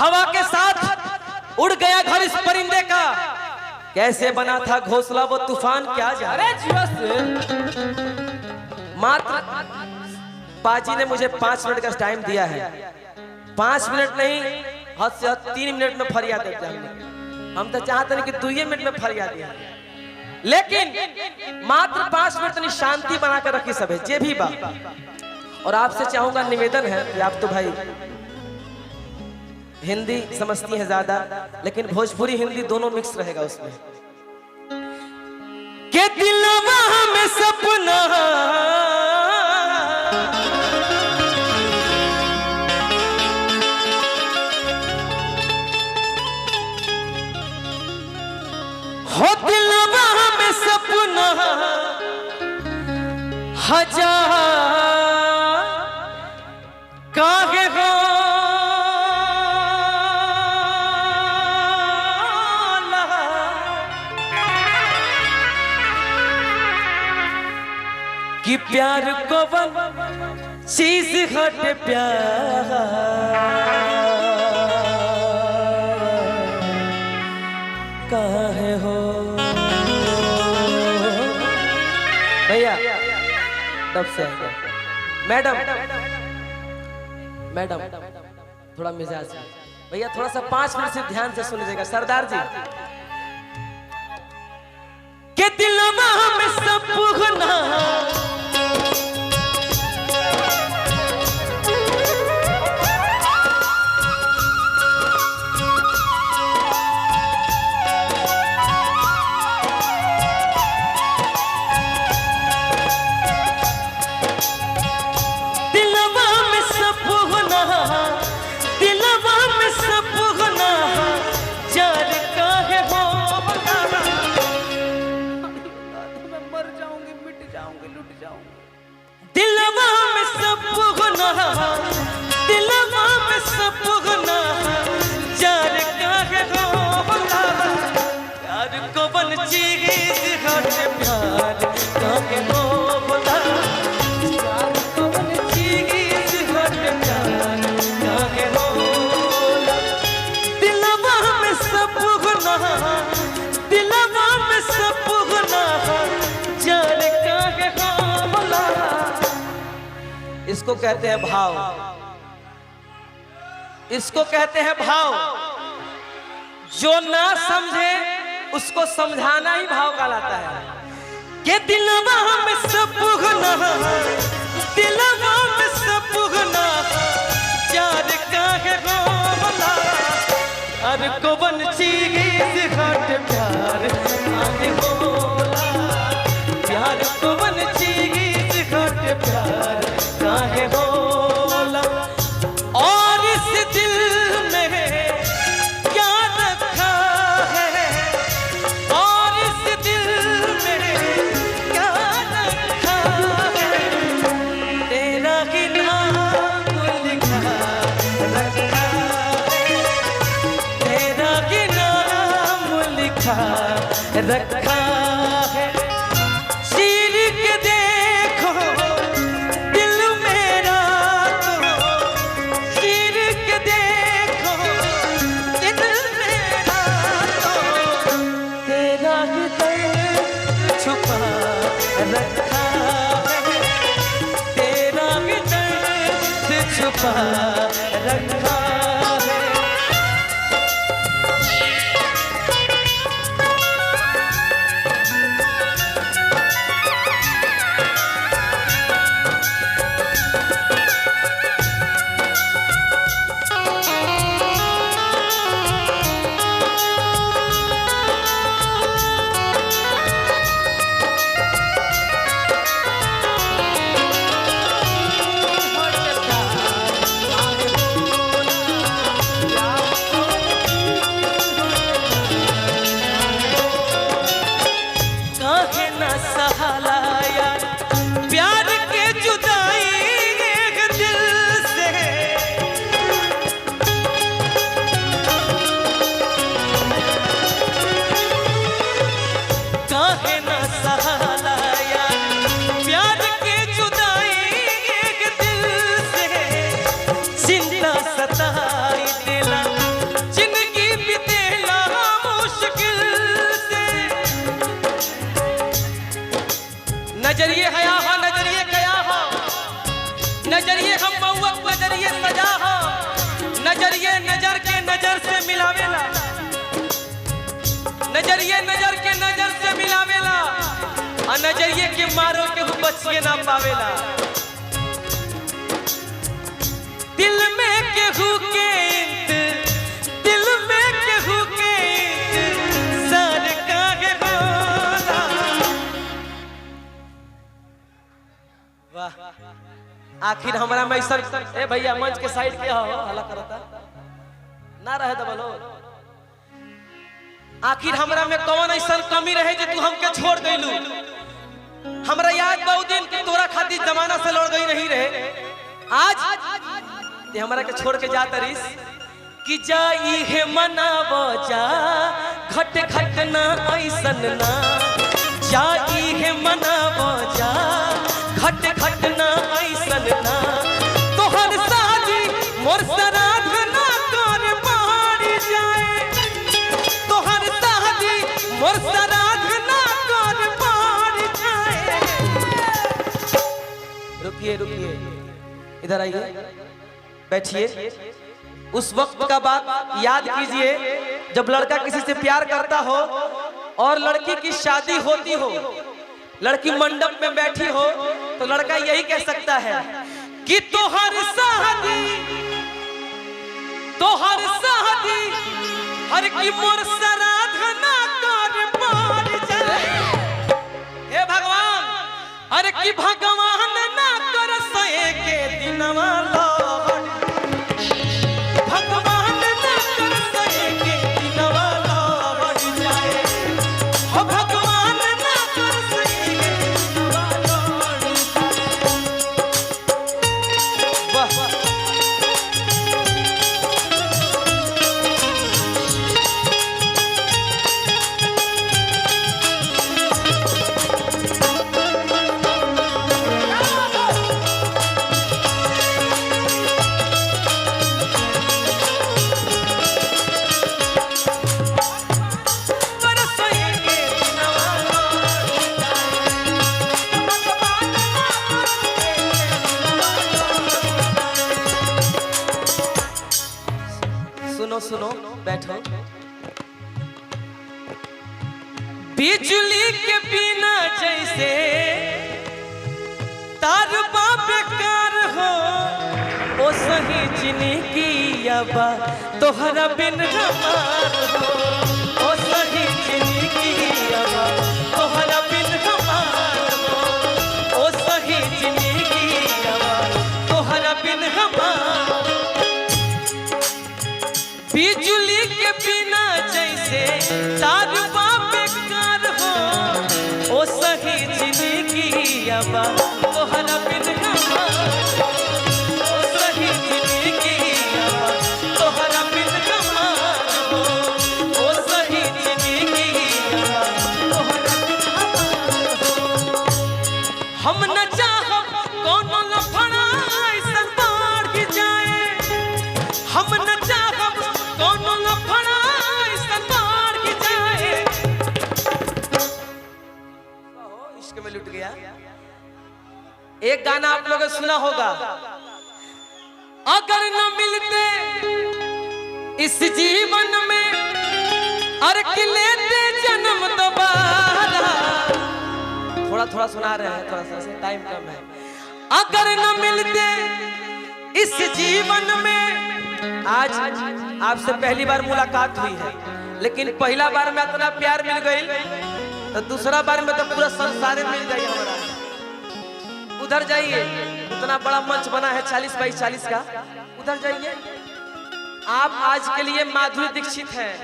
हवा के साथ उड़ गया घर इस परिंदे का, कैसे बना था घोंसला वो तूफान क्या जाने। मात्र पाजी ने मुझे 5 मिनट का टाइम दिया है, 5 मिनट नहीं हद से हद 3 मिनट में फरियाद देते हैं। हम तो चाहते हैं कि 2 मिनट में फरियाद दिया, लेकिन मात्र 5 मिनट तनी शांति बनाकर रखी सब है जे भी बा। और आपसे चाहूंगा, निवेदन है कि आप तो भाई हिंदी समझती हैं ज्यादा, लेकिन भोजपुरी हिंदी दोनों मिक्स रहेगा उसमें। के दिलवा में सपना हो, दिलवा में सपना हजार काहे हो कि प्यार को चीज हट प्यार काहे हो। भैया तब से मैडम थोड़ा मिजाज भैया, थोड़ा सा 5 मिनट से ध्यान से सुन लीजिएगा। सरदार जी के दिलवा में सपना इसको कहते हैं भाव, इसको कहते हैं भाव। जो ना समझे उसको समझाना ही भाव कहलाता है। ये दिलवा में सपना, दिलवा में सपना यार काहे होला, हर को बन चीज हट प्यार काहे होला, प्यार को बन चीज हट प्यार काहे होला। और इस दिल में क्या रखा है, और इस दिल में क्या रखा है, तेरा ही नाम लिखा रखा है, तेरा ही नाम लिखा रखा है। चीर के देखो छुपा रखा है। सताई दिला मारो के वो बचिए ना पावेला। दिल में केहू के दिल में केहू के सर काहे होला। वाह, आखिर हमरा में ऐसा ए भैया मंच के साइड के हो हल्ला करता ना रहे दबलो। आखिर हमरा में कौन ऐसा कमी रहे जे तू हमके छोड़ गइलू। हमरा याद बहुत दिन कि तोरा खातिर जमाना से लड़ गई नहीं रहे। आज ते हमरा के छोड़ के जा तरीस कि जाई है मनावो जा घट घट ना ऐसन ना। जाई है मनावो जा घट घट ना ऐसन ना। तोहर शादी मोर श्राद्ध ना कर मारी जाए। तोहर शादी मोर श्राद्ध ना कर मारी जाए। रुकिए रुकिए इधर आइए बैठिए। उस वक्त का बात याद कीजिए जब लड़का किसी से प्यार करता हो और लड़की की शादी होती हो, लड़की मंडप में बैठी हो तो लड़का यही कह सकता है कि तोहर शादी हर की मोर श्राद्ध ना कर मार जाए। हे भगवान अरे की भगवान ना कर सए के दिनवा लहर। भगवान ना कर सए के दिनवा लहर जाए। ओ भगवान ना कर सए के दिनवा लहर जाए। वाह सुनो बैठो। बिजली के बिना जैसे तार बेकार हो ओ सही जिंदगी अब तोहरा बिन हमार हो। ओ सही जिंदगी अब तोहरा बिन हमार हो। ओ सही जिंदगी अब तोहरा बिन हमार। बिजली के बिना जैसे तार बेकार हो ओ सही जिंदगी अब तोहरा बिन हमार। ओ सही जिंदगी अब तोहरा बिन हमार हो। ओ सही जिंदगी अब तोहरा बिन हमार हो। हम न चाहब कोनो लफड़ा ऐसा बढ़ जाए। हम न चाहब कोनो लफड़ा ऐसा बढ़ जाए। इश्क में लुट गया। एक गाना आप लोगों ने सुना होगा, अगर न मिलते इस जीवन में अरे कि लेते जन्म दोबारा। थोड़ा थोड़ा सुना रहे हैं, थोड़ा सा टाइम कम है। अगर न मिलते इस जीवन में, आज आपसे पहली बार मुलाकात हुई है लेकिन पहला बार में इतना प्यार मिल गई तो दूसरा बार में तो पूरा संसार मिल जाए हमारा। उधर जाइए, इतना बड़ा मंच बना है 40 बाई 40 का, उधर जाइए। आप आज के लिए माधुरी दीक्षित हैं।